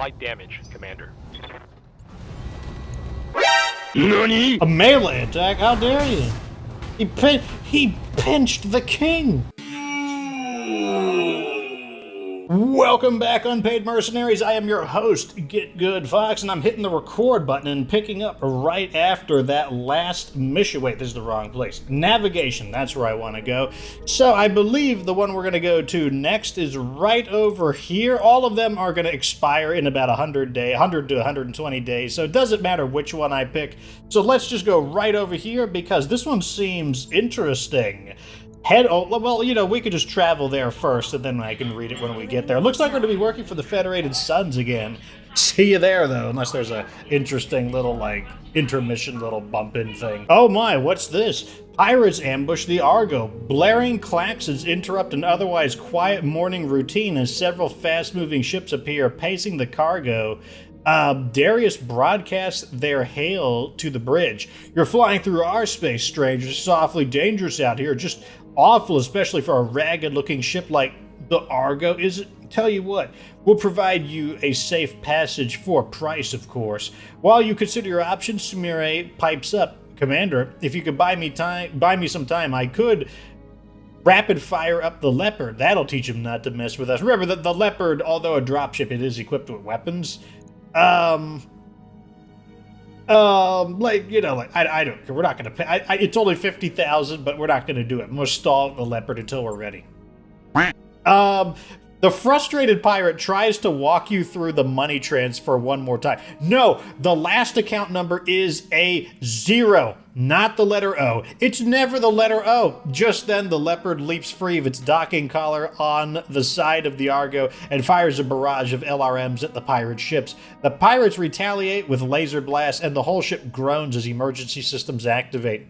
Light damage, Commander. NANI? A melee attack? How dare you? He pinched the king! Welcome back, Unpaid Mercenaries. I am your host, Get Good Fox, and I'm hitting the record button and picking up right after that last mission. Wait, this is the wrong place. Navigation, that's where I want to go. So I believe the one we're going to go to next is right over here. All of them are going to expire in about 100 to 120 days, so it doesn't matter which one I pick. So let's just go right over here because this one seems interesting. Well, you know, we could just travel there first, and then I can read it when we get there. Looks like we're going to be working for the Federated Suns again. See you there, though, unless there's a interesting little, like, intermission little bump-in thing. Oh my, what's this? Pirates ambush the Argo. Blaring klaxons interrupt an otherwise quiet morning routine as several fast-moving ships appear, pacing the cargo. Darius broadcasts their hail to the bridge. You're flying through our space, strangers. It's awfully dangerous out here. Just awful, especially for a ragged-looking ship like the Argo. Tell you what, we'll provide you a safe passage for a price, of course. While you consider your options, Sumire pipes up. Commander, if you could buy me some time, I could rapid fire up the Leopard. That'll teach him not to mess with us. Remember that the Leopard, although a dropship, it is equipped with weapons. Like, you know, like, I don't care. We're not going to pay. It's only 50,000, but we're not going to do it. We'll stall the Leopard until we're ready. The frustrated pirate tries to walk you through the money transfer one more time. No, the last account number is a 0, not the letter O. It's never the letter O. Just then, the Leopard leaps free of its docking collar on the side of the Argo and fires a barrage of LRMs at the pirate ships. The pirates retaliate with laser blasts, and the whole ship groans as emergency systems activate.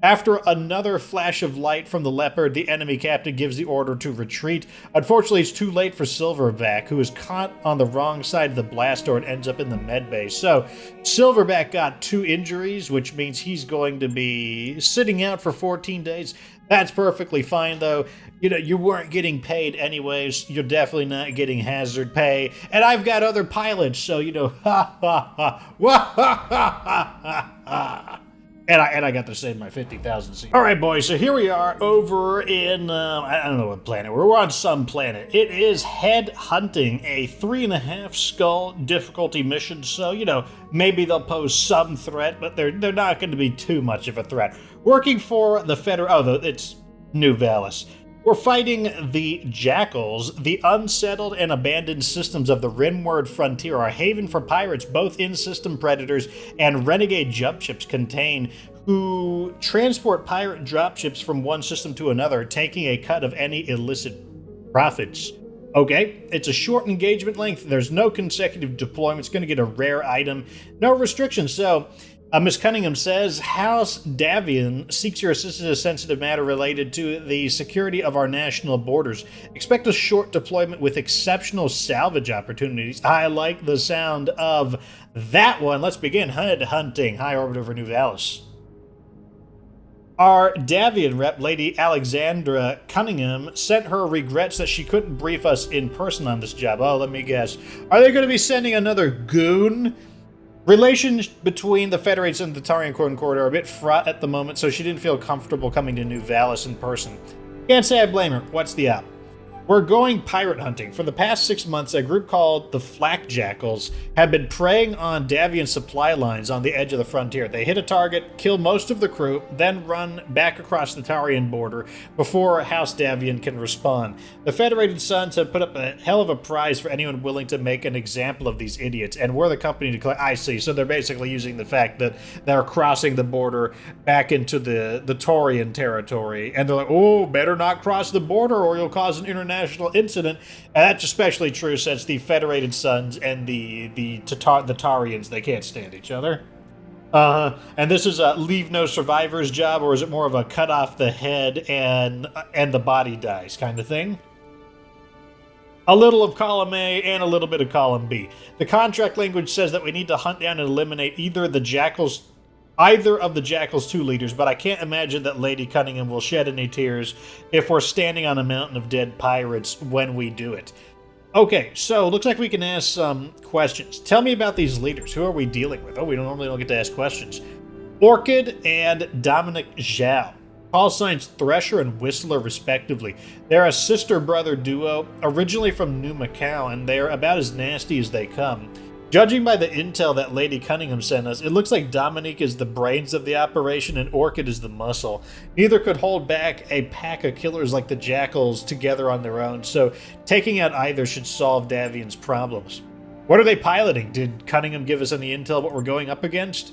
After another flash of light from the Leopard, the enemy captain gives the order to retreat. Unfortunately, it's too late for Silverback, who is caught on the wrong side of the blast door and ends up in the medbay. So, Silverback got 2 injuries, which means he's going to be sitting out for 14 days. That's perfectly fine, though. You know, you weren't getting paid anyways. You're definitely not getting hazard pay. And I've got other pilots, so, you know, ha ha ha, wah ha ha ha ha ha. And I got to save my 50,000 seats. All right, boys, so here we are over in, I don't know what planet. We're on some planet. It is Headhunting, a 3.5 skull difficulty mission. So, you know, maybe they'll pose some threat, but they're not going to be too much of a threat. Working for the it's New Valis. We're fighting the Jackals. The unsettled and abandoned systems of the Rimward frontier are a haven for pirates, both in-system predators and renegade jump ships contain, who transport pirate dropships from one system to another, taking a cut of any illicit profits. Okay, it's a short engagement length. There's no consecutive deployment. It's going to get a rare item. No restrictions, so Ms. Cunningham says, House Davian seeks your assistance in a sensitive matter related to the security of our national borders. Expect a short deployment with exceptional salvage opportunities. I like the sound of that one. Let's begin Headhunting. High orbit over New Valis. Our Davian rep, Lady Alexendria Cunningham, sent her regrets that she couldn't brief us in person on this job. Oh, let me guess. Are they going to be sending another goon? Relations between the Federated Suns and the Taurian Corridor are a bit fraught at the moment, so she didn't feel comfortable coming to New Valis in person. Can't say I blame her. What's the up? We're going pirate hunting. For the past 6 months, a group called the Flak Jackals have been preying on Davian supply lines on the edge of the frontier. They hit a target, kill most of the crew, then run back across the Taurian border before House Davian can respond. The Federated Suns have put up a hell of a prize for anyone willing to make an example of these idiots, and we're the company to collect. I see. So they're basically using the fact that they're crossing the border back into the Taurian territory, and they're like, oh, better not cross the border or you'll cause an international incident. And that's especially true since the Federated Suns and the Taurians, they can't stand each other. And this is a leave no survivors job, or is it more of a cut off the head and the body dies kind of thing? A little of column A and a little bit of column B. The contract language says that we need to hunt down and eliminate either of the Jackal's 2 leaders, but I can't imagine that Lady Cunningham will shed any tears if we're standing on a mountain of dead pirates when we do it. Okay, so looks like we can ask some questions. Tell me about these leaders. Who are we dealing with? Oh, we normally don't get to ask questions. Orchid and Dominic Zhao. Call signs Thresher and Whistler, respectively. They're a sister-brother duo, originally from New Macau, and they're about as nasty as they come. Judging by the intel that Lady Cunningham sent us, it looks like Dominique is the brains of the operation and Orchid is the muscle. Neither could hold back a pack of killers like the Jackals together on their own, so taking out either should solve Davian's problems. What are they piloting? Did Cunningham give us any intel what we're going up against?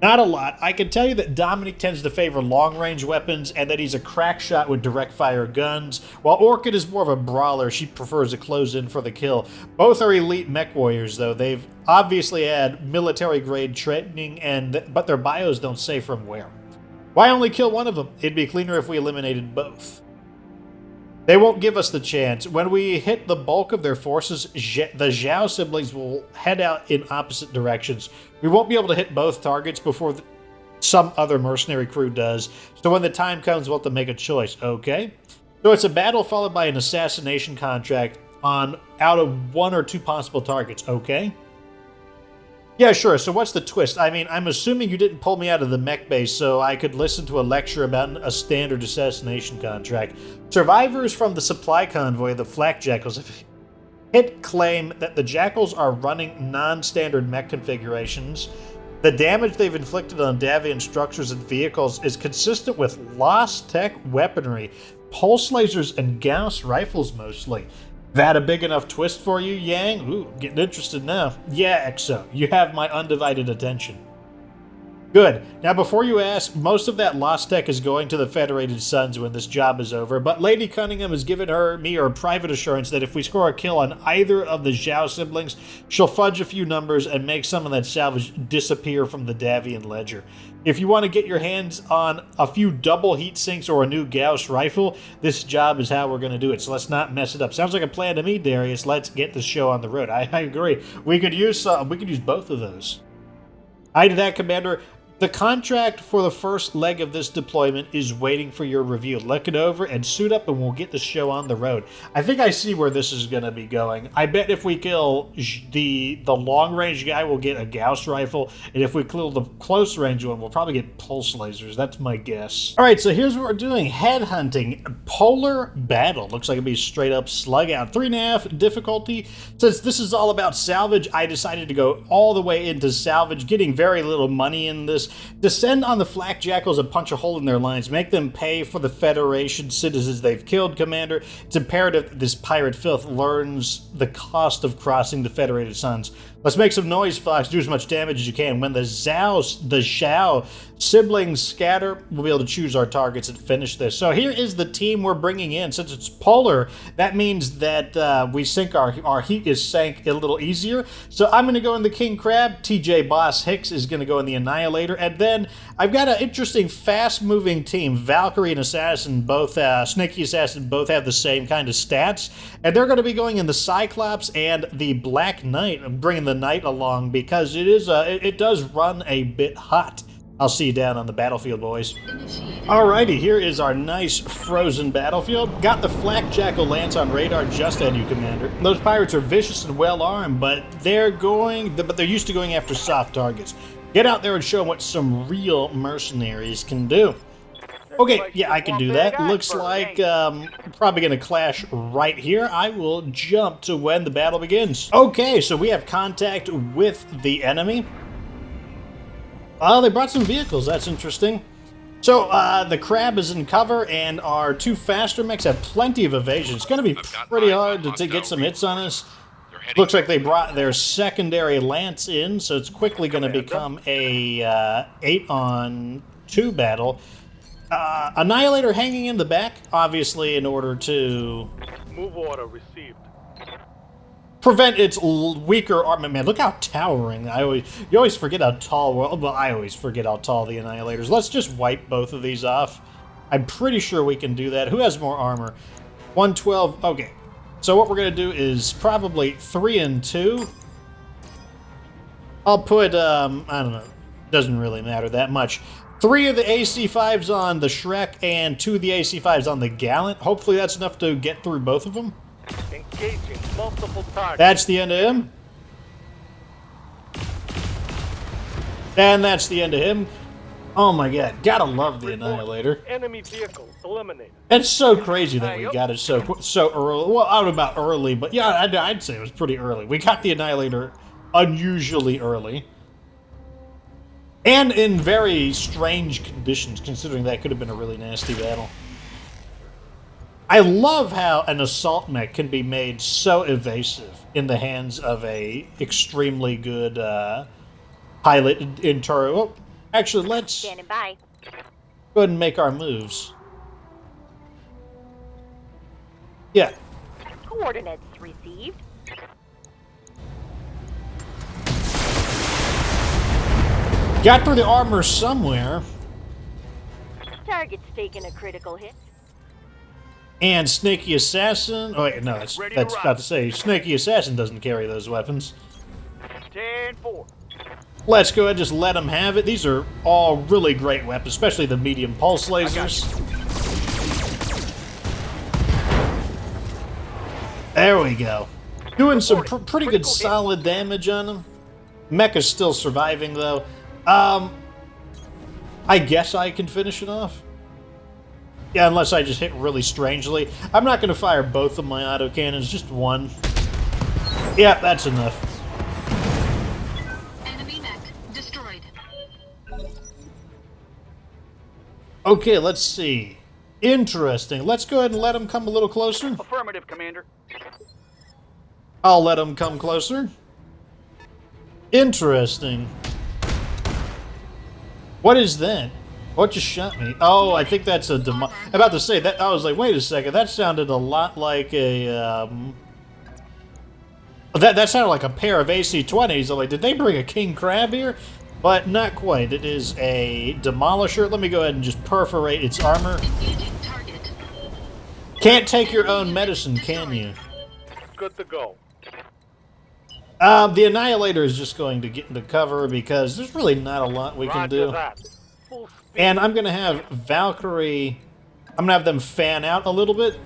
Not a lot. I can tell you that Dominic tends to favor long-range weapons and that he's a crack shot with direct-fire guns, while Orchid is more of a brawler. She prefers to close in for the kill. Both are elite mech warriors, though. They've obviously had military-grade training, but their bios don't say from where. Why only kill one of them? It'd be cleaner if we eliminated both. They won't give us the chance. When we hit the bulk of their forces, the Zhao siblings will head out in opposite directions. We won't be able to hit both targets before some other mercenary crew does, so when the time comes, we'll have to make a choice, okay? So it's a battle followed by an assassination contract out of 1 or 2 possible targets, okay? Yeah, sure. So what's the twist? I mean, I'm assuming you didn't pull me out of the mech base so I could listen to a lecture about a standard assassination contract. Survivors from the supply convoy, the Flak Jackals, have hit claim that the Jackals are running non-standard mech configurations. The damage they've inflicted on Davian structures and vehicles is consistent with LosTech weaponry, pulse lasers, and Gauss rifles mostly. That a big enough twist for you, Yang? Ooh, getting interested now. Yeah, Exo, you have my undivided attention. Good. Now, before you ask, most of that LosTech is going to the Federated Suns when this job is over, but Lady Cunningham has given me her private assurance that if we score a kill on either of the Zhao siblings, she'll fudge a few numbers and make some of that salvage disappear from the Davian ledger. If you want to get your hands on a few double heat sinks or a new Gauss rifle, this job is how we're going to do it, so let's not mess it up. Sounds like a plan to me, Darius. Let's get the show on the road. I agree. We could use both of those. Aye to that, Commander. The contract for the first leg of this deployment is waiting for your review. Look it over and suit up and we'll get the show on the road. I think I see where this is going to be going. I bet if we kill the long-range guy, we'll get a Gauss rifle. And if we kill the close-range one, we'll probably get pulse lasers. That's my guess. All right, so here's what we're doing. Headhunting. Polar battle. Looks like it'll be straight-up slug out. 3.5 difficulty. Since this is all about salvage, I decided to go all the way into salvage, getting very little money in this. Descend on the Flak Jackals and punch a hole in their lines. Make them pay for the Federation citizens they've killed, Commander. It's imperative that this pirate filth learns the cost of crossing the Federated Suns. Let's make some noise, Fox. Do as much damage as you can. When the Zhao siblings scatter, we'll be able to choose our targets and finish this. So here is the team we're bringing in. Since it's polar, that means that we sink our heat is sank a little easier. So I'm going to go in the King Crab. TJ Boss Hicks is going to go in the Annihilator. And then I've got an interesting fast-moving team. Valkyrie and Assassin, Snaky Assassin, both have the same kind of stats. And they're going to be going in the Cyclops and the Black Knight. I'm bringing the Knight along because it does run a bit hot. I'll see you down on the battlefield, boys. Alrighty, here is our nice frozen battlefield. Got the Flak Jackal Lance on radar just ahead of you, Commander. Those pirates are vicious and well-armed, but they're used to going after soft targets. Get out there and show them what some real mercenaries can do. Okay, yeah, I can do that. Looks like probably going to clash right here. I will jump to when the battle begins. Okay, so we have contact with the enemy. Oh, they brought some vehicles. That's interesting. So the Crab is in cover, and our 2 faster mechs have plenty of evasion. It's going to be pretty hard to get some hits on us. Looks like they brought their secondary lance in, so it's quickly going to become a 8-on-2 battle. Annihilator hanging in the back, obviously, in order to move order received. Prevent its weaker armament. Man, look how towering. You always forget how tall. Well, I always forget how tall the Annihilators. Let's just wipe both of these off. I'm pretty sure we can do that. Who has more armor? 112. Okay. So what we're gonna do is probably 3 and 2. I'll put I don't know. Doesn't really matter that much. 3 of the AC-5s on the Shrek and 2 of the AC-5s on the Gallant. Hopefully that's enough to get through both of them. Engaging multiple targets. That's the end of him. And that's the end of him. Oh my god, gotta love the Annihilator. Enemy vehicle eliminated. It's so crazy that we got it so early. Well, I don't know about early, but yeah, I'd say it was pretty early. We got the Annihilator unusually early. And in very strange conditions, considering that could have been a really nasty battle. I love how an assault mech can be made so evasive in the hands of a extremely good pilot in Taurian. Oh, actually, let's Standing by. go ahead and make our moves. Yeah. Coordinates received. Got through the armor somewhere. Target's taking a critical hit. And Snaky Assassin. Oh, wait, no, that's about to say. Snaky Assassin doesn't carry those weapons. 10-4. Let's go ahead and just let them have it. These are all really great weapons, especially the medium pulse lasers. There we go. Doing some pretty good solid damage on them. Mecha's still surviving, though. I guess I can finish it off. Yeah, unless I just hit really strangely. I'm not going to fire both of my autocannons, just one. Yeah, that's enough. Enemy mech destroyed. Okay, let's see. Interesting. Let's go ahead and let him come a little closer. Affirmative, Commander. I'll let him come closer. Interesting. What is that? What just shot me? Oh, I think that's a I'm about to say that. I was like, wait a second. That sounded a lot like a that sounded like a pair of AC-20s. I'm like, did they bring a king crab here? But not quite. It is a demolisher. Let me go ahead and just perforate its armor. Engaging target. Can't take your own medicine, can you? Good to go. The Annihilator is just going to get into cover because there's really not a lot we can Roger do. that. Full speed. And I'm going to have Valkyrie... I'm going to have them fan out a little bit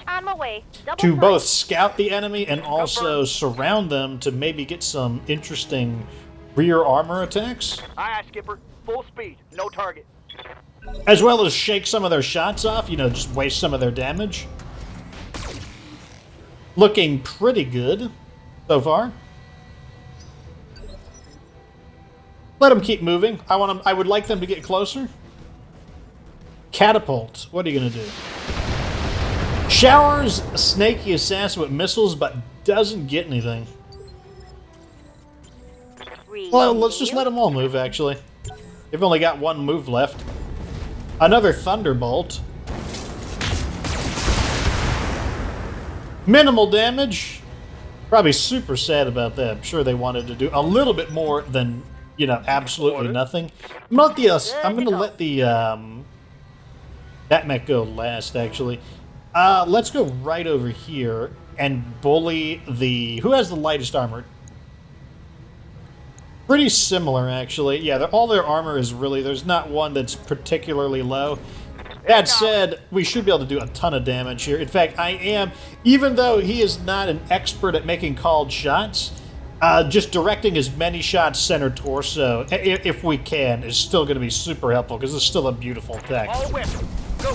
On my way. Double to time. both scout the enemy and also surround them to maybe get some interesting rear armor attacks, Aye, aye, Skipper. Full speed. No target. as well as shake some of their shots off, you know, just waste some of their damage. Looking pretty good so far. Let them keep moving. I would like them to get closer. Catapult. What are you going to do? Showers a Snaky Assassin with missiles, but doesn't get anything. Well, let's just let them all move, actually. They've only got one move left. Another Thunderbolt. Minimal damage. Probably super sad about that. I'm sure they wanted to do a little bit more than, you know, absolutely nothing. I'm going to let the that mech go last, actually. Let's go right over here and bully the... Who has the lightest armor? Pretty similar, actually. Yeah, all their armor is really... There's not one that's particularly low. That said, we should be able to do a ton of damage here. In fact, I am... Even though he is not an expert at making called shots, just directing as many shots center torso, if we can, is still going to be super helpful, because it's still a beautiful attack. All weapons. Go.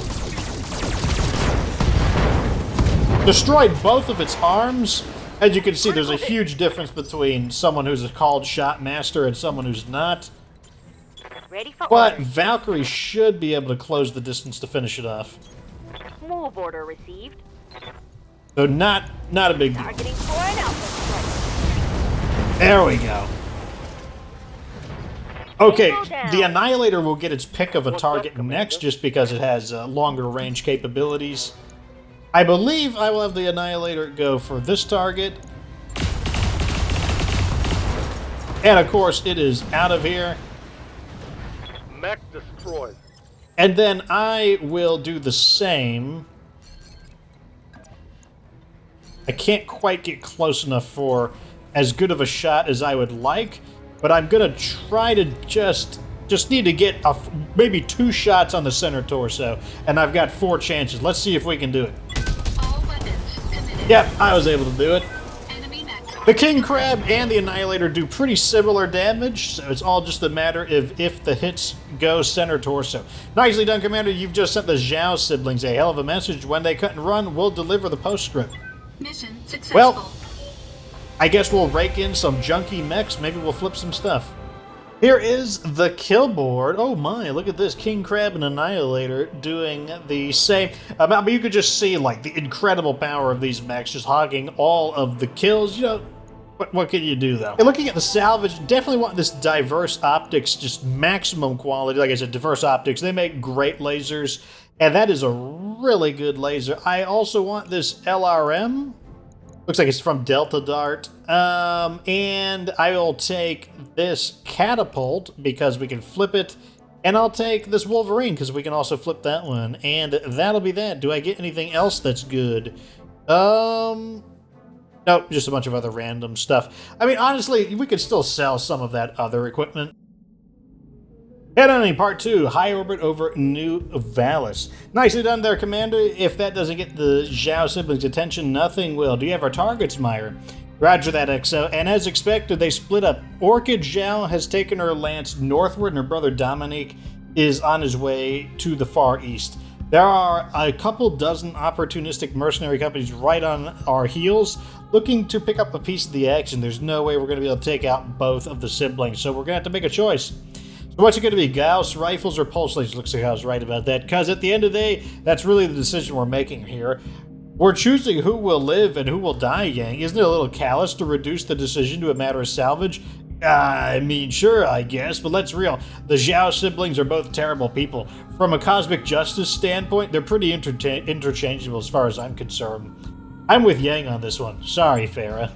Destroyed both of its arms. As you can see, there's a huge difference between someone who's a called shot master and someone who's not. Ready for But orders. Valkyrie should be able to close the distance to finish it off. Move order received. So not a big deal. Targeting for an alpha strike. There we go. Okay, Tango down. the Annihilator will get its pick of a What's target up, Commander? next just because it has longer range capabilities. I believe I will have the Annihilator go for this target. And of course, it is out of here. Mech destroyed. And then I will do the same. I can't quite get close enough for as good of a shot as I would like, but I'm going to try to just need to get maybe 2 shots on the center torso, and I've got 4 chances. Let's see if we can do it. All weapons committed. Yep, I was able to do it. Enemy mech. The King Crab and the Annihilator do pretty similar damage, so it's all just a matter of if the hits go center torso. Nicely done, Commander. You've just sent the Zhao siblings a hell of a message. When they cut and run, we'll deliver the postscript. Mission successful. Well, I guess we'll rake in some junky mechs. Maybe we'll flip some stuff. Here is the kill board. Oh my, look at this. King Crab and Annihilator doing the same. But you could just see like the incredible power of these mechs just hogging all of the kills. You know, what can you do though? And looking at the salvage, definitely want this diverse optics, just maximum quality. Like I said, diverse optics. They make great lasers, and that is a really good laser. I also want this LRM. Looks like it's from Delta Dart. And I will take this catapult because we can flip it. And I'll take this Wolverine because we can also flip that one. And that'll be that. Do I get anything else that's good? Nope, just a bunch of other random stuff. I mean, honestly, we could still sell some of that other equipment. Headhunting Part 2, High Orbit over New Valis. Nicely done there, Commander. If that doesn't get the Zhao siblings' attention, nothing will. Do you have our targets, Meyer? Roger that, XO. And as expected, they split up. Orchid Zhao has taken her lance northward, and her brother Dominique is on his way to the far east. There are a couple dozen opportunistic mercenary companies right on our heels, looking to pick up a piece of the action. There's no way we're going to be able to take out both of the siblings, so we're going to have to make a choice. What's it going to be, Gauss rifles or pulse lasers? Looks like I was right about that, because at the end of the day, that's really the decision we're making here. We're choosing who will live and who will die, Yang. Isn't it a little callous to reduce the decision to a matter of salvage? I mean, sure, I guess, but let's be real. The Zhao siblings are both terrible people. From a cosmic justice standpoint, they're pretty interchangeable as far as I'm concerned. I'm with Yang on this one. Sorry, Farah.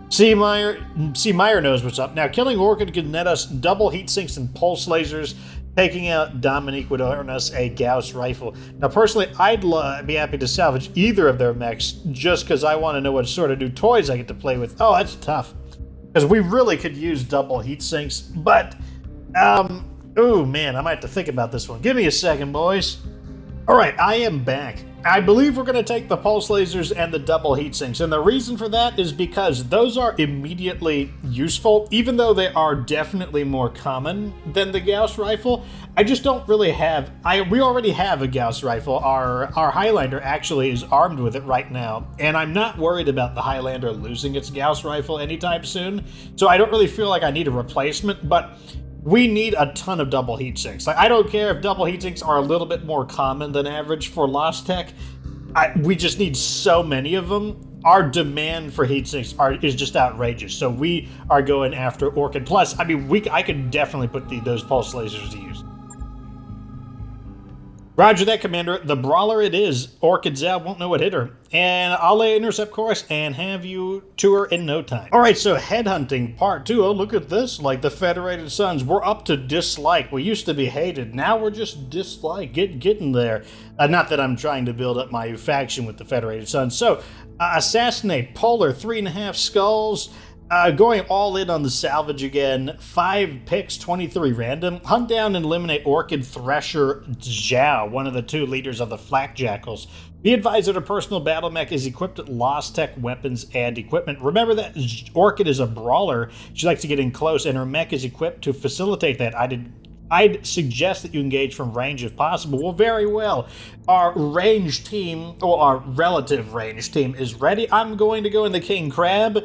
See, Meyer knows what's up. Now, killing Orchid could net us double heat sinks and pulse lasers. Taking out Dominique would earn us a Gauss rifle. Now, personally, I'd be happy to salvage either of their mechs just because I want to know what sort of new toys I get to play with. Oh, that's tough. Because we really could use double heat sinks. But, oh man, I might have to think about this one. Give me a second, boys. All right, I am back. I believe we're going to take the pulse lasers and the double heat sinks, and the reason for that is because those are immediately useful, even though they are definitely more common than the Gauss rifle. I just don't really have... we already have a Gauss rifle. Our Highlander actually is armed with it right now, and I'm not worried about the Highlander losing its Gauss rifle anytime soon, so I don't really feel like I need a replacement, but... we need a ton of double heat sinks. Like, I don't care if double heat sinks are a little bit more common than average for LosTech. We just need so many of them. Our demand for heat sinks is just outrageous. So we are going after Orchid. Plus, I mean, I could definitely put those pulse lasers to use. Roger that, Commander. The brawler it is. Orchid Zhao won't know what hit her. And I'll lay intercept course and have you to her in no time. Alright, so Headhunting Part 2. Oh, look at this. Like the Federated Suns. We're up to dislike. We used to be hated. Now we're just dislike. Getting there. Not that I'm trying to build up my faction with the Federated Suns. So, assassinate. Polar 3.5 skulls. Going all in on the salvage again. 5 picks, 23 random. Hunt down and eliminate Orchid Thresher Zhao, one of the 2 leaders of the Flak Jackals. Be advised that a personal BattleMech is equipped with LosTech weapons and equipment. Remember that Orchid is a brawler. She likes to get in close, and her mech is equipped to facilitate that. I'd suggest that you engage from range if possible. Well, very well. Our range team, or our relative range team, is ready. I'm going to go in the King Crab.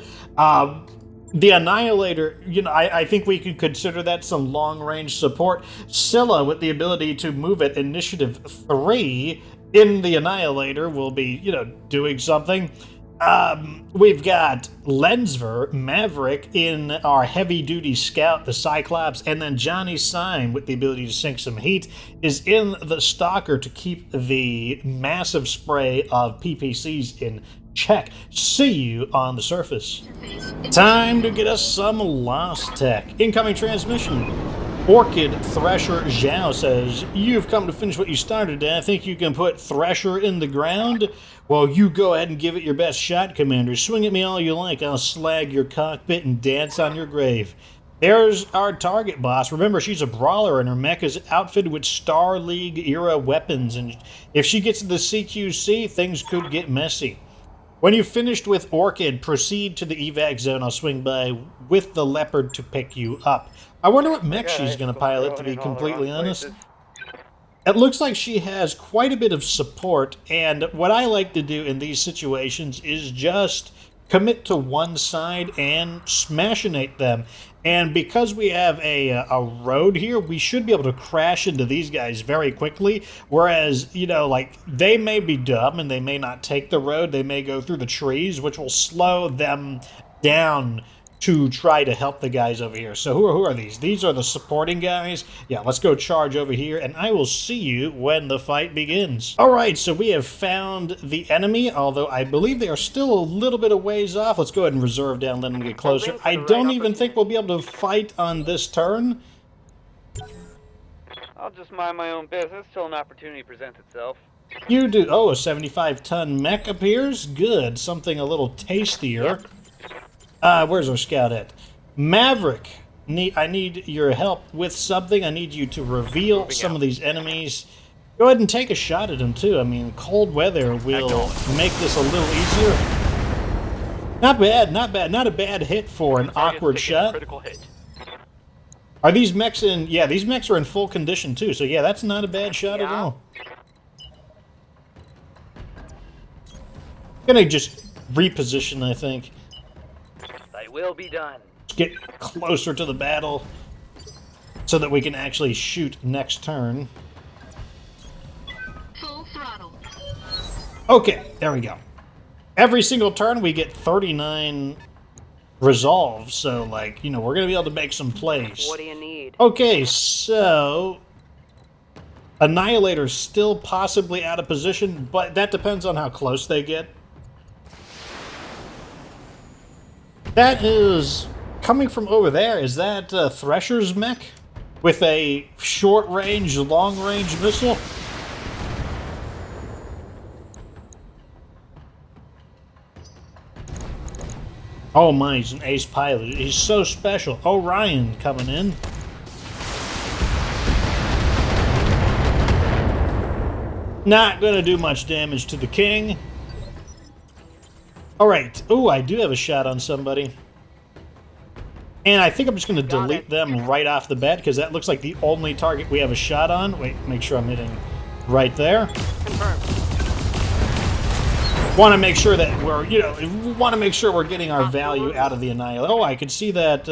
The Annihilator, you know, I think we could consider that some long-range support. Scylla, with the ability to move at initiative 3 in the Annihilator, will be, you know, doing something. We've got Lensver, Maverick in our heavy-duty scout, the Cyclops, and then Johnny Syme, with the ability to sink some heat, is in the Stalker to keep the massive spray of PPCs in check. See you on the surface. Time to get us some LosTech. Incoming transmission. Orchid Thresher Zhao says, "You've come to finish what you started, and I think you can put Thresher in the ground? Well, you go ahead and give it your best shot, Commander. Swing at me all you like. I'll slag your cockpit and dance on your grave." There's our target, boss. Remember, she's a brawler, and her mech is outfitted with Star League-era weapons, and if she gets to the CQC, things could get messy. When you've finished with Orchid, proceed to the evac zone. I'll swing by with the Leopard to pick you up. I wonder what mech she's going to pilot, to be completely honest. It looks like she has quite a bit of support, and what I like to do in these situations is just commit to one side and smashinate them. And because we have a road here, we should be able to crash into these guys very quickly. Whereas, you know, like, they may be dumb and they may not take the road. They may go through the trees, which will slow them down to try to help the guys over here. So who are these? These are the supporting guys. Yeah, let's go charge over here, and I will see you when the fight begins. All right, so we have found the enemy, although I believe they are still a little bit of ways off. Let's go ahead and reserve down, let them get closer. I don't even think we'll be able to fight on this turn. I'll just mind my own business till an opportunity presents itself. You do. Oh, a 75-ton mech appears. Good. Something a little tastier. Yep. Where's our scout at? Maverick, I need your help with something. I need you to reveal some of these enemies. Go ahead and take a shot at them, too. I mean, cold weather will make this a little easier. Not bad, not bad. Not a bad hit for an awkward shot. Critical hit. Are these mechs in... Yeah, these mechs are in full condition, too. So, yeah, that's not a bad shot at all. Gonna just reposition, I think. Will be done. Get closer to the battle so that we can actually shoot next turn. Full throttle. Okay, there we go. Every single turn we get 39 resolves, so, like, you know, we're going to be able to make some plays. What do you need? Okay, so Annihilator's still possibly out of position, but that depends on how close they get. That is coming from over there. Is that Thresher's mech with a short-range, long-range missile? Oh my, he's an ace pilot. He's so special. Orion coming in. Not gonna do much damage to the king. Alright. Ooh, I do have a shot on somebody. And I think I'm just going to delete them right off the bat, because that looks like the only target we have a shot on. Wait, make sure I'm hitting right there. Confirmed. Want to make sure that we're, you know, want to make sure we're getting our value out of the Annihilator. Oh, I could see that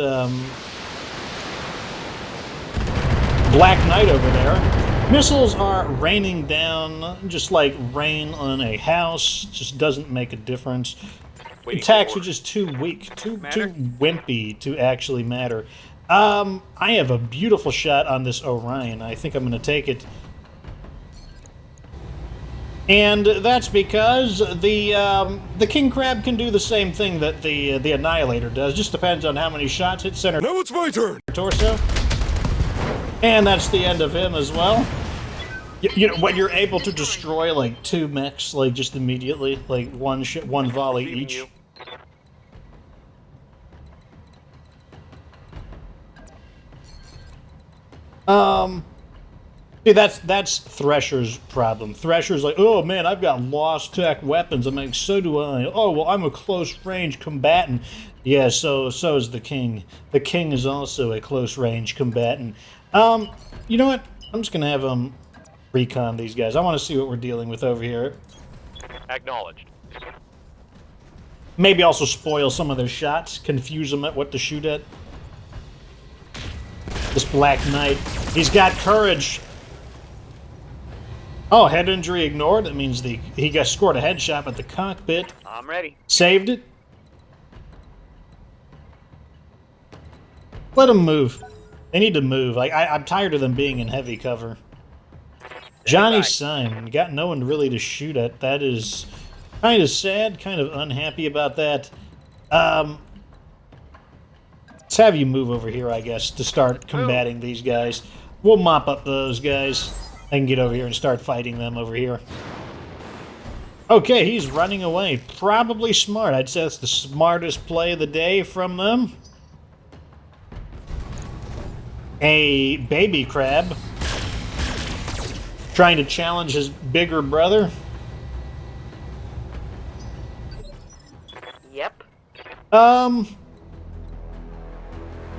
Black Knight over there. Missiles are raining down, just like rain on a house. Just doesn't make a difference. Attacks are just too weak, too wimpy to actually matter. I have a beautiful shot on this Orion. I think I'm going to take it. And that's because the King Crab can do the same thing that the Annihilator does. Just depends on how many shots hit center. Now it's my turn. Torso. And that's the end of him as well. You know, when you're able to destroy like 2 mechs, like just immediately, like one volley each. See, that's Thresher's problem. Thresher's like, oh man, I've got LosTech weapons. I'm like, so do I. Oh, well, I'm a close-range combatant. Yeah, so is the king. The king is also a close-range combatant. You know what? I'm just gonna have him recon these guys. I want to see what we're dealing with over here. Acknowledged. Maybe also spoil some of their shots, confuse them at what to shoot at. This Black Knight, he's got courage. Oh, head injury ignored. That means he got scored a headshot at the cockpit. I'm ready. Saved it. Let them move. They need to move. I'm tired of them being in heavy cover. Johnny Simon got no one really to shoot at. That is kind of sad. Kind of unhappy about that. Let's have you move over here, I guess, to start combating these guys. We'll mop up those guys. I can get over here and start fighting them over here. Okay, he's running away. Probably smart. I'd say that's the smartest play of the day from them. A baby crab trying to challenge his bigger brother.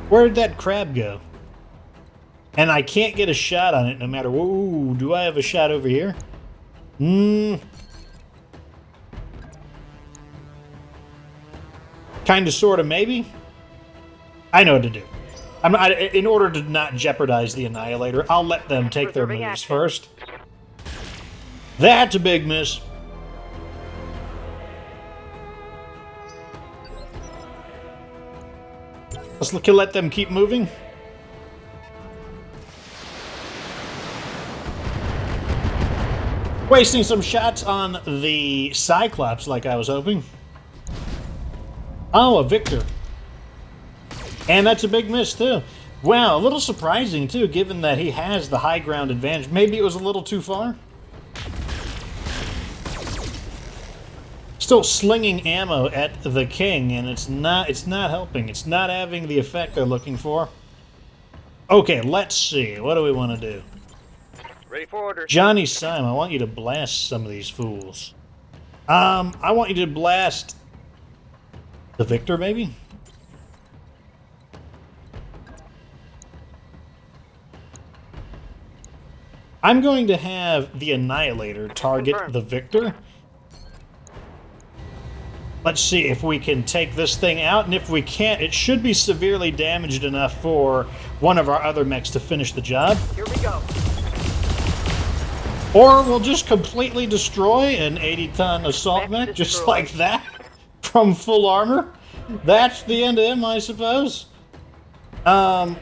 Where'd that crab go? And I can't get a shot on it no matter... Ooh, do I have a shot over here? Kinda, sorta, maybe? I know what to do. In order to not jeopardize the Annihilator, I'll let them take their Reserving moves action. first. That's a big miss. Let's let them keep moving. Wasting some shots on the Cyclops like I was hoping. Oh, a Victor. And that's a big miss, too. Wow, a little surprising, too, given that he has the high ground advantage. Maybe it was a little too far? Still slinging ammo at the king, and it's not helping. It's not having the effect they're looking for. Okay, let's see. What do we want to do? Ready for orders. Johnny Simon, I want you to blast some of these fools. I want you to blast the Victor, maybe? I'm going to have the Annihilator target Confirmed. the Victor. Let's see if we can take this thing out, and if we can't, it should be severely damaged enough for one of our other mechs to finish the job. Here we go. Or we'll just completely destroy an 80-ton assault Mech mech, just destroyed. like that, from full armor. That's the end of him, I suppose. Aim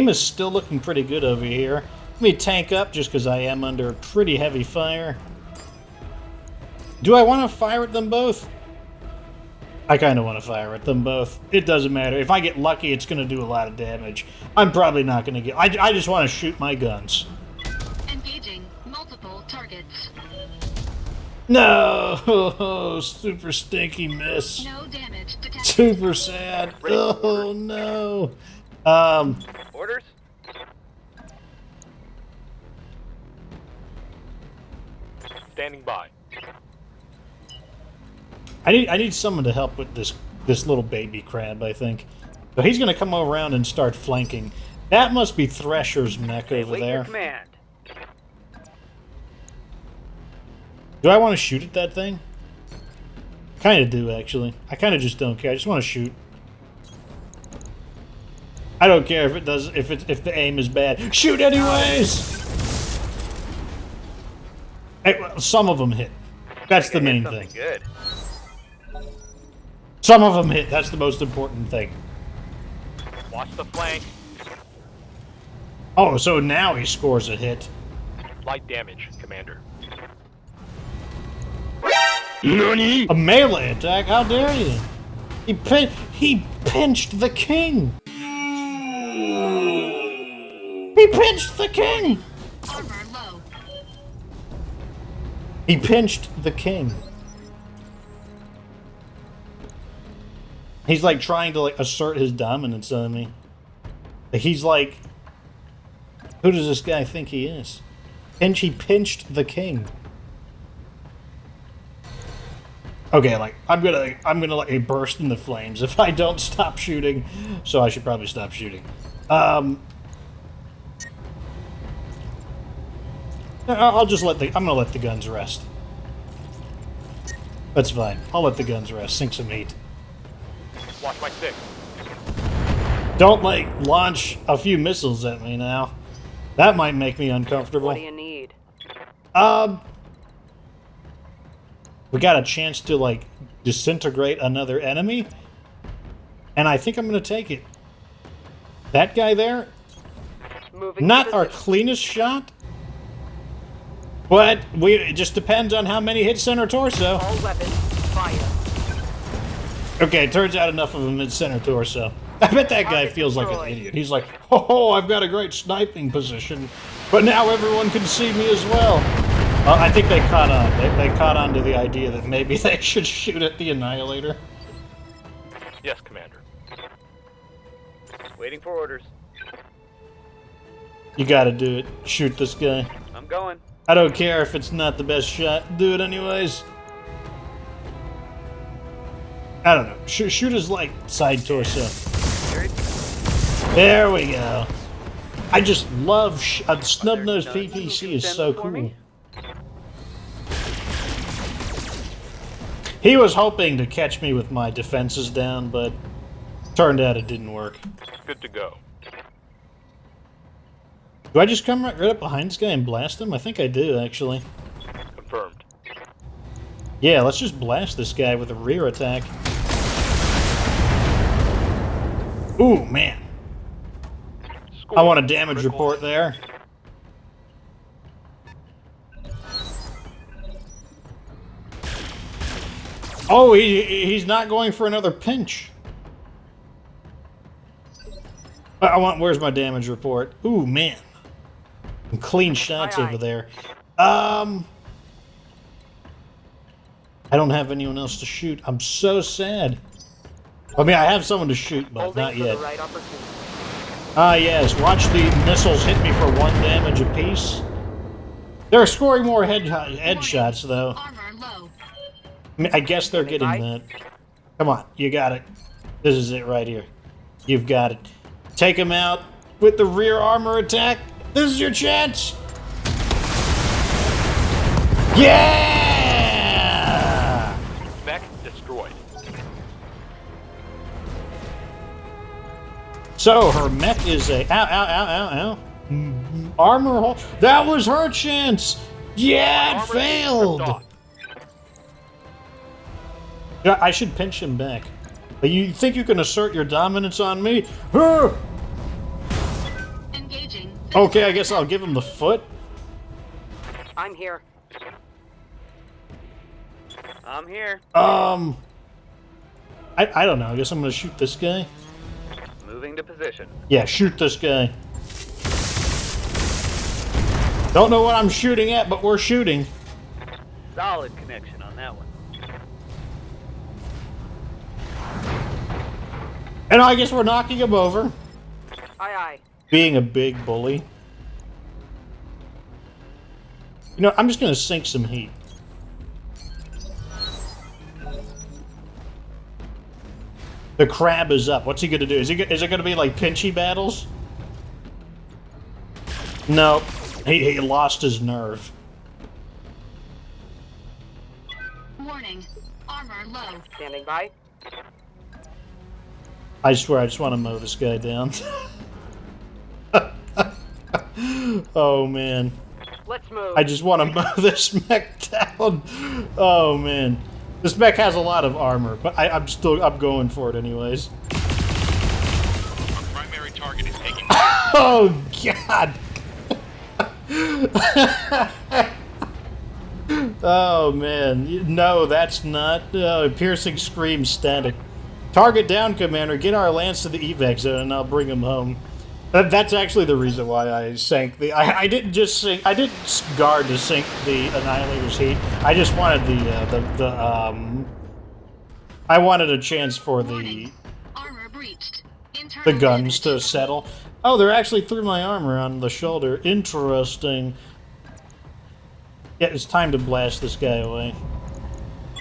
is still looking pretty good over here. Let me tank up, just because I am under pretty heavy fire. Do I want to fire at them both? I kind of want to fire at them both. It doesn't matter. If I get lucky, it's going to do a lot of damage. I'm probably not going to get... I just want to shoot my guns. Engaging multiple targets. No! Super stinky miss. No damage detected. Super sad. Oh, no. Orders. Standing by. I need someone to help with this little baby crab, I think. So he's going to come around and start flanking. That must be Thresher's mech over Await your there. command. Do I want to shoot at that thing? Kind of do, actually. I kind of just don't care. I just want to shoot. I don't care if it does if the aim is bad. Shoot anyways. Hey, well, some of them hit. That's the main Something thing. good. Some of them hit. That's the most important thing. Watch the flank. Oh, so now he scores a hit. Light damage, Commander. A melee attack? How dare you? He pinched the king. He pinched the king. Armor low. He pinched the king. He's like trying to like assert his dominance on me. He's like, who does this guy think he is? He pinched the king. Okay, like I'm gonna let you burst into flames if I don't stop shooting. So I should probably stop shooting. I'm gonna let the guns rest. That's fine. I'll let the guns rest. Sink some heat. Watch my stick. Don't, like, launch a few missiles at me now. That might make me uncomfortable. What do you need? We got a chance to, like, disintegrate another enemy. And I think I'm going to take it. That guy there, Moving. not to our position. cleanest shot. But it just depends on how many hit center torso. All weapons fire. Okay, turns out enough of them hit center torso. I bet that guy Target feels like an destroyed. idiot. He's like, oh, I've got a great sniping position, but now everyone can see me as well. I think they caught on. They caught on to the idea that maybe they should shoot at the Annihilator. Yes, Commander. Waiting for orders. You gotta do it. Shoot this guy. I'm going. I don't care if it's not the best shot. Do it anyways. I don't know. Shoot his, like, side torso. There we go. I just love snub-nosed PPC is so cool. He was hoping to catch me with my defenses down, but turned out it didn't work. Good to go. Do I just come right up behind this guy and blast him? I think I do, actually. Confirmed. Yeah, let's just blast this guy with a rear attack. Ooh, man. Score. I want a damage Critical. report there. Oh, he's not going for another pinch. Where's my damage report? Ooh, man. Some clean shots over there. I don't have anyone else to shoot. I'm so sad. I mean, I have someone to shoot, but not yet. Ah, yes. Watch the missiles hit me for 1 damage apiece. They're scoring more headshots, though. Armor low. I mean, I guess they're getting that. Come on, you got it. This is it right here. You've got it. Take him out with the rear armor attack. This is your chance. Yeah! Mech destroyed. So her mech is a armor hole. That was her chance. Yeah, it Armor failed. off. Yeah, I should pinch him back. You think you can assert your dominance on me? Huh! Engaging. Okay, I guess I'll give him the foot. I'm here. I'm here. I don't know. I guess I'm gonna shoot this guy. Moving to position. Yeah, shoot this guy. Don't know what I'm shooting at, but we're shooting. Solid connection on that one. And I guess we're knocking him over. Aye, aye. Being a big bully. You know, I'm just gonna sink some heat. The crab is up. What's he gonna do? Is it gonna be like pinchy battles? No, he lost his nerve. Warning. Armor low. Standing by. I swear, I just want to mow this guy down. Oh man, Let's move. I just want to mow this mech down. Oh man, this mech has a lot of armor, but I'm going for it anyways. Our primary target is taking. Oh god. Oh man, no, that's not piercing scream static. Target down, Commander. Get our Lance to the evac zone, and I'll bring him home. That's actually the reason why I sank the. I didn't just sink. I didn't guard to sink the Annihilator's heat. I just wanted I wanted a chance for the Armor breached. the Internal guns damage. to settle. Oh, they're actually through my armor on the shoulder. Interesting. Yeah, it's time to blast this guy away.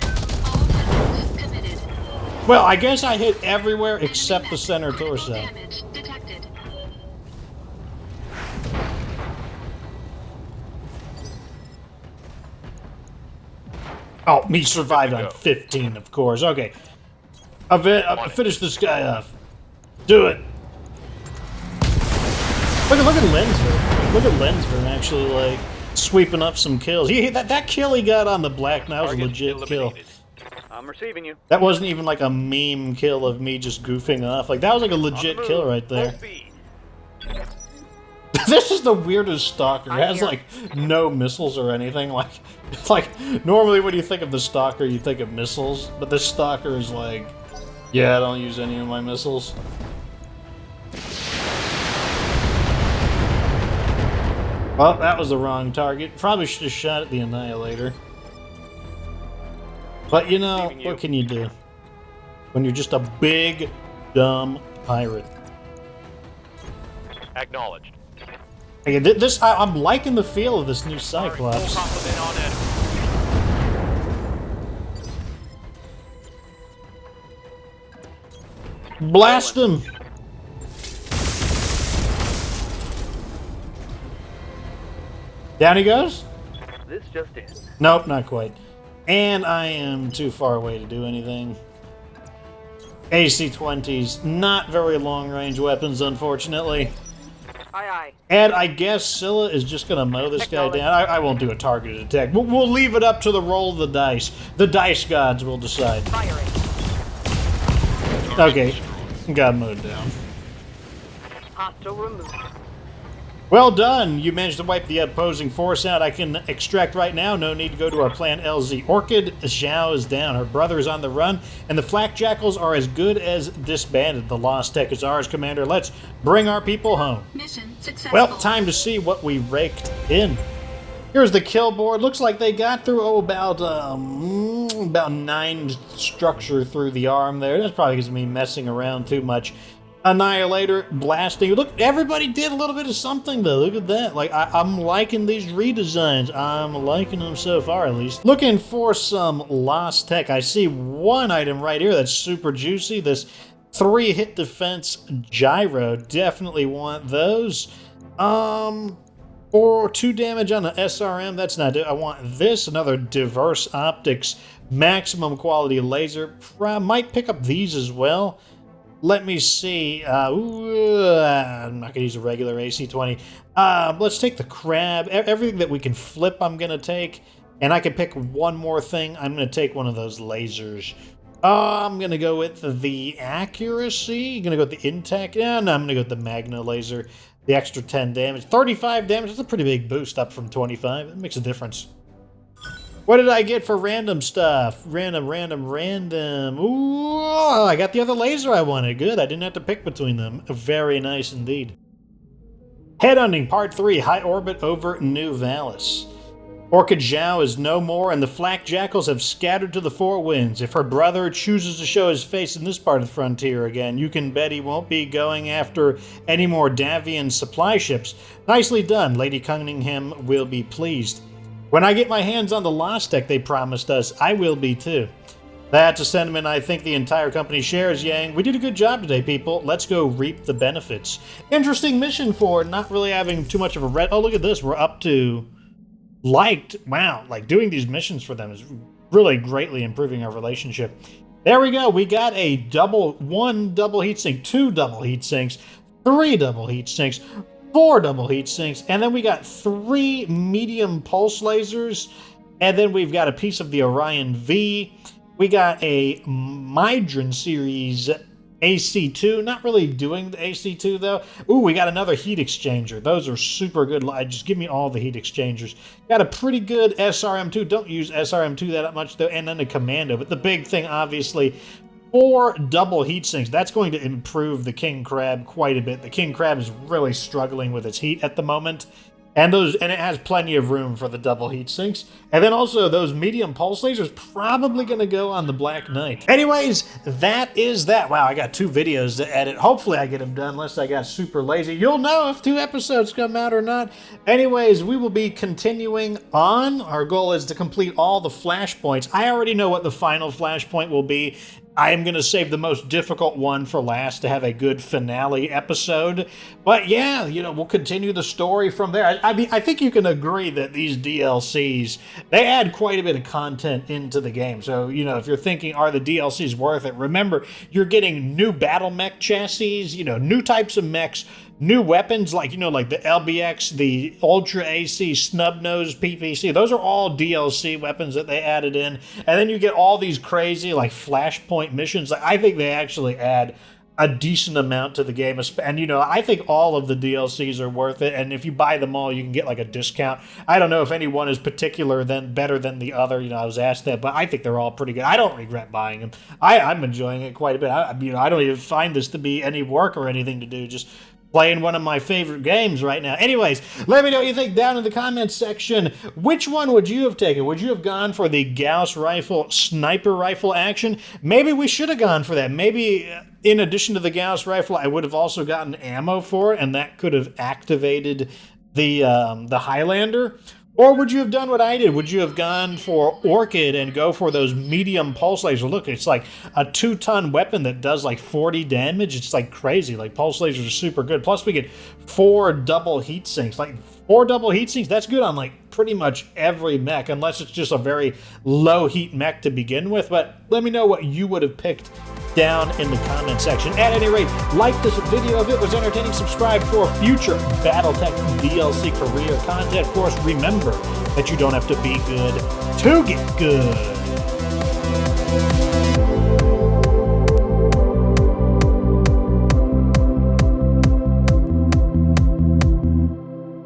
All missiles committed. Well, I guess I hit everywhere except the center Critical torso. damage detected. Oh, me survived Good to on go. 15, of course. Okay. I'll finish this guy off. Do it. Look at Lensford. Look at Lensford actually, like, sweeping up some kills. That kill he got on the Black Knight was a Target legit kill. eliminated. I'm receiving you. That wasn't even like a meme kill of me just goofing off. Like, that was like a On the legit move. kill right there. Full speed. This is the weirdest stalker. It I'm has here. like no missiles or anything. Like, it's like normally when you think of the stalker, you think of missiles, but this stalker is like, yeah, I don't use any of my missiles. Well, that was the wrong target. Probably should have shot at the Annihilator. But you know, Leaving you. what can you do when you're just a big, dumb pirate? Acknowledged. Okay, I'm liking the feel of this new Cyclops. Full complement on enemy. Blast him! Down he goes? This just in. Nope, not quite. And I am too far away to do anything. AC-20s, not very long-range weapons, unfortunately. Aye, aye. And I guess Scylla is just going to mow this guy down. I won't do a targeted attack. We'll leave it up to the roll of the dice. The dice gods will decide. Firing. Okay, got mowed down. Hostile removed. Well done! You managed to wipe the opposing force out. I can extract right now. No need to go to our plan LZ. Orchid Zhao is down. Her brother is on the run, and the Flak Jackals are as good as disbanded. The LosTech is ours, Commander. Let's bring our people home. Mission successful. Well, time to see what we raked in. Here's the kill board. Looks like they got through, about 9 structure through the arm there. That's probably because of me messing around too much. Annihilator, blasting. Look, everybody did a little bit of something, though. Look at that. Like, I'm liking these redesigns. I'm liking them so far, at least. Looking for some LosTech. I see one item right here that's super juicy. This 3-hit defense gyro. Definitely want those. Or 2 damage on the SRM. That's not it. I want this. Another diverse optics. Maximum quality laser. Might pick up these as well. Let me see. I'm not going to use a regular AC-20. Let's take the crab. Everything that we can flip, I'm going to take. And I can pick one more thing. I'm going to take one of those lasers. I'm going to go with the accuracy. I'm going to go with the intact. Yeah, no, I'm going to go with the Magna laser. The extra 10 damage. 35 damage. That's a pretty big boost up from 25. It makes a difference. What did I get for random stuff? Random. Ooh, I got the other laser I wanted. Good, I didn't have to pick between them. Very nice indeed. Headhunting Part 3, High Orbit over New Valis. Orchid Zhao is no more, and the Flak Jackals have scattered to the 4 winds. If her brother chooses to show his face in this part of the frontier again, you can bet he won't be going after any more Davian supply ships. Nicely done. Lady Cunningham will be pleased. When I get my hands on the LosTech they promised us, I will be too. That's a sentiment I think the entire company shares, Yang. We did a good job today, people. Let's go reap the benefits. Interesting mission for not really having too much of a red... Oh, look at this. We're up to... Liked. Wow. Like, doing these missions for them is really greatly improving our relationship. There we go. We got a one double heatsink, 2 double heatsinks, 3 double heatsinks, 4 double heat sinks, and then we got 3 medium pulse lasers, and then we've got a piece of the Orion V. We got a Mydron series AC2, not really doing the AC2 though. Ooh, we got another heat exchanger. Those are super good. Just give me all the heat exchangers. Got a pretty good SRM2. Don't use SRM2 that much though, and then a Commando. But the big thing, obviously, 4 double heat sinks. That's going to improve the King Crab quite a bit. The King Crab is really struggling with its heat at the moment. And it has plenty of room for the double heat sinks. And then also those medium pulse lasers probably going to go on the Black Knight. Anyways, that is that. Wow, I got 2 videos to edit. Hopefully I get them done unless I got super lazy. You'll know if 2 episodes come out or not. Anyways, we will be continuing on. Our goal is to complete all the flashpoints. I already know what the final flashpoint will be. I am going to save the most difficult one for last to have a good finale episode. But yeah, we'll continue the story from there. I mean, I think you can agree that these DLCs, they add quite a bit of content into the game. So, if you're thinking, are the DLCs worth it? Remember, you're getting new BattleMech chassis, new types of mechs, new weapons like the LBX, the Ultra AC, Snub-Nose PPC. Those are all DLC weapons that they added in. And then you get all these crazy Flashpoint missions. I think they actually add a decent amount to the game. And, I think all of the DLCs are worth it. And if you buy them all, you can get a discount. I don't know if any one is better than the other. I was asked that, but I think they're all pretty good. I don't regret buying them. I'm enjoying it quite a bit. I don't even find this to be any work or anything to do. Just playing one of my favorite games right now. Anyways, let me know what you think down in the comments section. Which one would you have taken? Would you have gone for the Gauss rifle, sniper rifle action? Maybe we should have gone for that. Maybe in addition to the Gauss rifle, I would have also gotten ammo for it, and that could have activated the Highlander. Or would you have done what I did? Would you have gone for Orchid and go for those medium pulse lasers? Look, it's like a 2-ton weapon that does like 40 damage. It's like crazy. Like, pulse lasers are super good. Plus, we get 4 double heat sinks. Like, 4 double heat sinks, that's good on like pretty much every mech, unless it's just a very low heat mech to begin with. But let me know what you would have picked down in the comment section. At any rate, like this video if it was entertaining, subscribe for future BattleTech DLC career content. Of course, remember that you don't have to be good to get good.